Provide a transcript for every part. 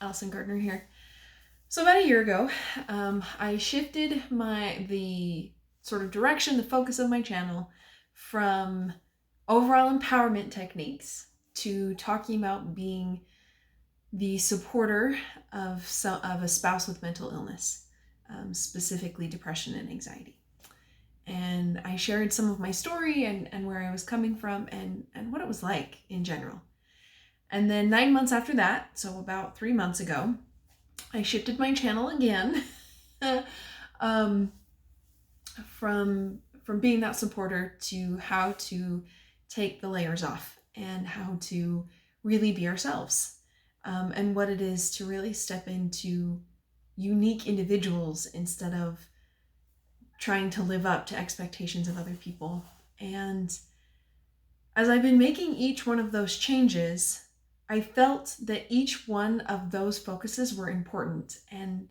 Allison Gardner here. So about a year ago, I shifted the sort of direction, the focus of my channel from overall empowerment techniques to talking about being the supporter of a spouse with mental illness, specifically depression and anxiety. And I shared some of my story and where I was coming from and what it was like in general. And then 9 months after that, so about 3 months ago, I shifted my channel again um, from being that supporter to how to take the layers off and how to really be ourselves, and what it is to really step into unique individuals instead of trying to live up to expectations of other people. And as I've been making each one of those changes, I felt that each one of those focuses were important and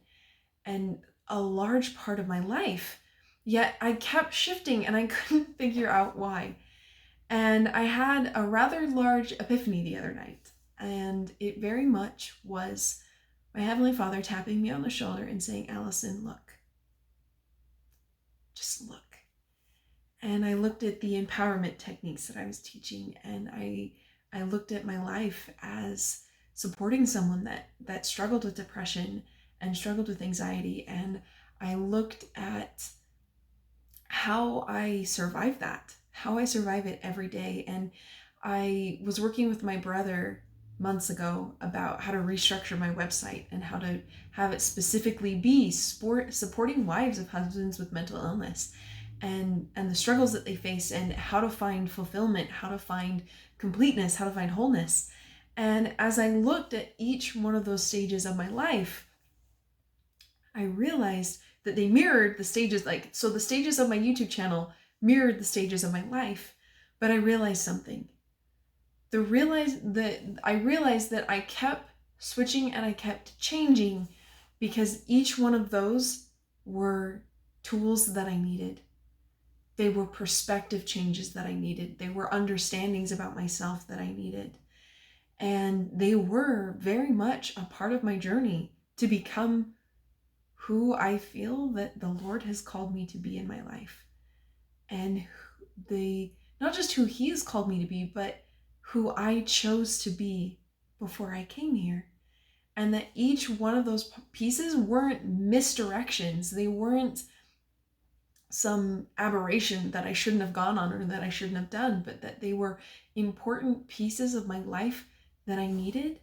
a large part of my life. Yet I kept shifting and I couldn't figure out why. And I had a rather large epiphany the other night. And it very much was my Heavenly Father tapping me on the shoulder and saying, Allison, look. Just look. And I looked at the empowerment techniques that I was teaching, and I looked at my life as supporting someone that struggled with depression and struggled with anxiety, and I looked at how I survive that, how I survive it every day. And I was working with my brother months ago about how to restructure my website and how to have it specifically be supporting wives of husbands with mental illness and the struggles that they face and how to find fulfillment, how to find completeness, how to find wholeness. And as I looked at each one of those stages of my life, I realized that they mirrored the stages, so the stages of my YouTube channel mirrored the stages of my life. But I realized something. I realized that I kept switching and I kept changing because each one of those were tools that I needed. They were perspective changes that I needed. They were understandings about myself that I needed. And they were very much a part of my journey to become who I feel that the Lord has called me to be in my life. And not just who He has called me to be, but who I chose to be before I came here. And that each one of those pieces weren't misdirections. They weren't some aberration that I shouldn't have gone on or that I shouldn't have done, but that they were important pieces of my life that I needed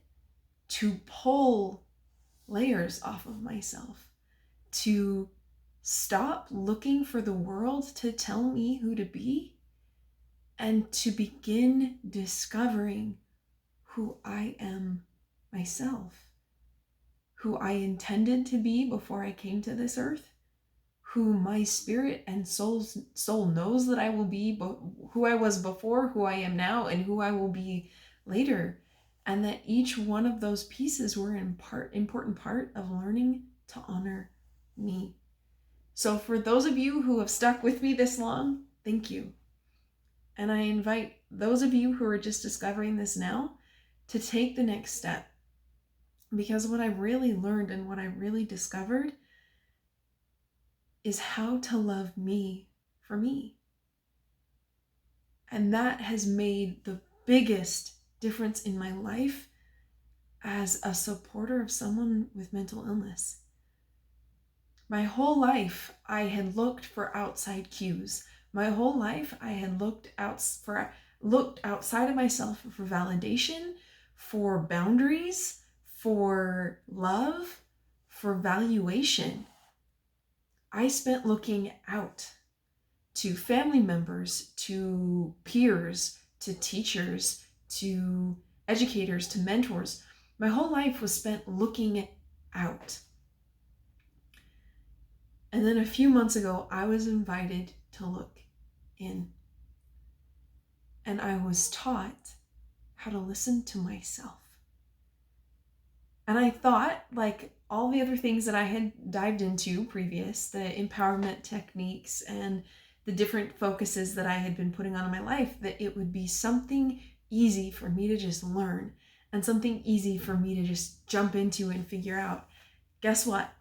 to pull layers off of myself, to stop looking for the world to tell me who to be, and to begin discovering who I am myself, who I intended to be before I came to this earth, who my spirit and soul knows that I will be, who I was before, who I am now, and who I will be later. And that each one of those pieces were an important part of learning to honor me. So for those of you who have stuck with me this long, thank you. And I invite those of you who are just discovering this now to take the next step. Because what I really learned and what I really discovered is how to love me for me. And that has made the biggest difference in my life as a supporter of someone with mental illness. My whole life, I had looked for outside cues. My whole life, I had looked outside of myself for validation, for boundaries, for love, for valuation. I spent looking out to family members, to peers, to teachers, to educators, to mentors. My whole life was spent looking out. And then a few months ago, I was invited to look in. And I was taught how to listen to myself. And I thought, like all the other things that I had dived into previous, the empowerment techniques and the different focuses that I had been putting on in my life, that it would be something easy for me to just learn and something easy for me to just jump into and figure out. Guess what?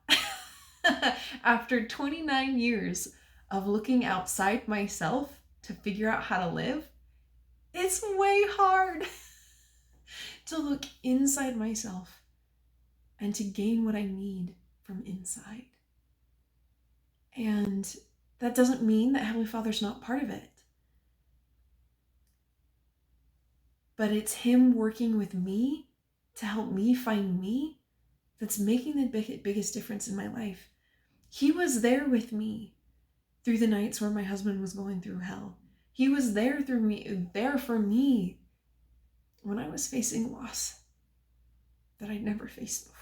After 29 years of looking outside myself to figure out how to live, it's way hard to look inside myself and to gain what I need from inside. And that doesn't mean that Heavenly Father's not part of it. But it's Him working with me to help me find me that's making the biggest difference in my life. He was there with me through the nights where my husband was going through hell. He was there for me when I was facing loss that I'd never faced before.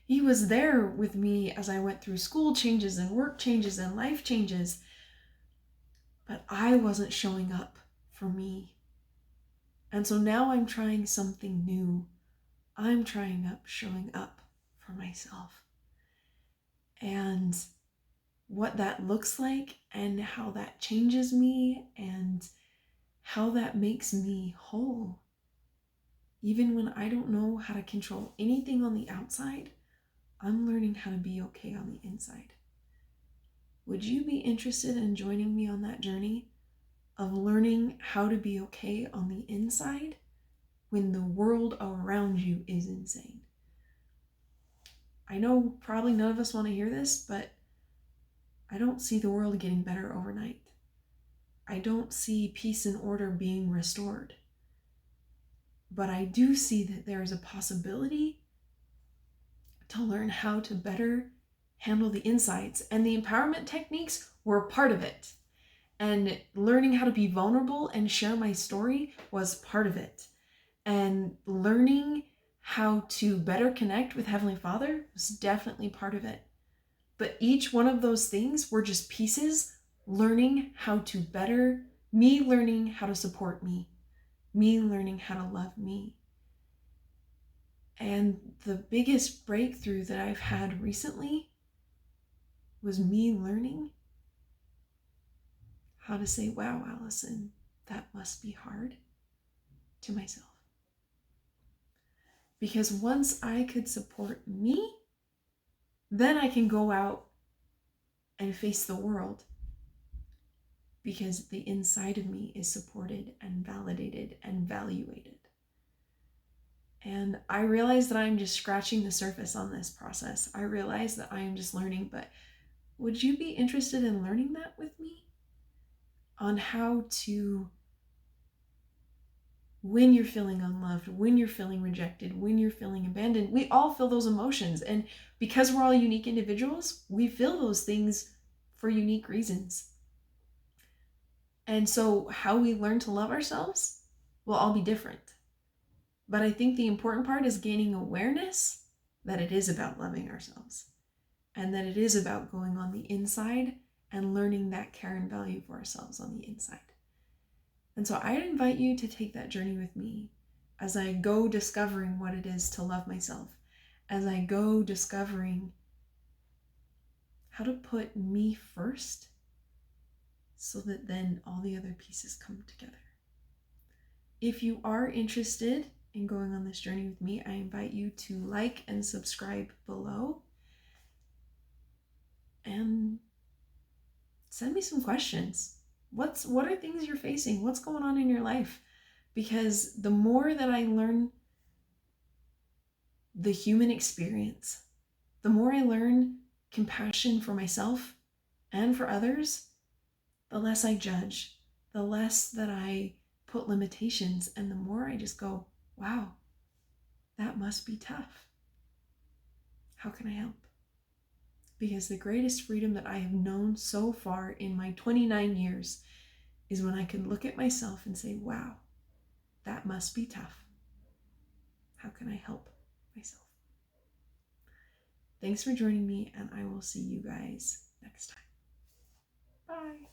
He was there with me as I went through school changes and work changes and life changes. But I wasn't showing up for me. And so now I'm trying something new. I'm showing up for myself. And what that looks like and how that changes me and how that makes me whole. Even when I don't know how to control anything on the outside, I'm learning how to be okay on the inside. Would you be interested in joining me on that journey of learning how to be okay on the inside when the world around you is insane? I know probably none of us want to hear this, but I don't see the world getting better overnight. I don't see peace and order being restored. But I do see that there is a possibility to learn how to better handle the insides. And the empowerment techniques were part of it. And learning how to be vulnerable and share my story was part of it. And learning how to better connect with Heavenly Father was definitely part of it. But each one of those things were just pieces, learning how to better, me learning how to support me learning how to love me. And the biggest breakthrough that I've had recently was me learning how to say, wow, Allison, that must be hard, to myself. Because once I could support me, then I can go out and face the world, because the inside of me is supported and validated and valuated. And I realize that I'm just scratching the surface on this process. I realize that I am just learning, but would you be interested in learning that with me? On how to, when you're feeling unloved, when you're feeling rejected, when you're feeling abandoned, we all feel those emotions. And because we're all unique individuals, we feel those things for unique reasons. And so how we learn to love ourselves will all be different. But I think the important part is gaining awareness that it is about loving ourselves and that it is about going on the inside and learning that care and value for ourselves on the inside. And so I invite you to take that journey with me as I go discovering what it is to love myself, as I go discovering how to put me first so that then all the other pieces come together. If you are interested in going on this journey with me, I invite you to like and subscribe below and send me some questions. What are things you're facing? What's going on in your life? Because the more that I learn the human experience, the more I learn compassion for myself and for others, the less I judge, the less that I put limitations, and the more I just go, wow, that must be tough. How can I help? Because the greatest freedom that I have known so far in my 29 years is when I can look at myself and say, wow, that must be tough. How can I help myself? Thanks for joining me, and I will see you guys next time. Bye.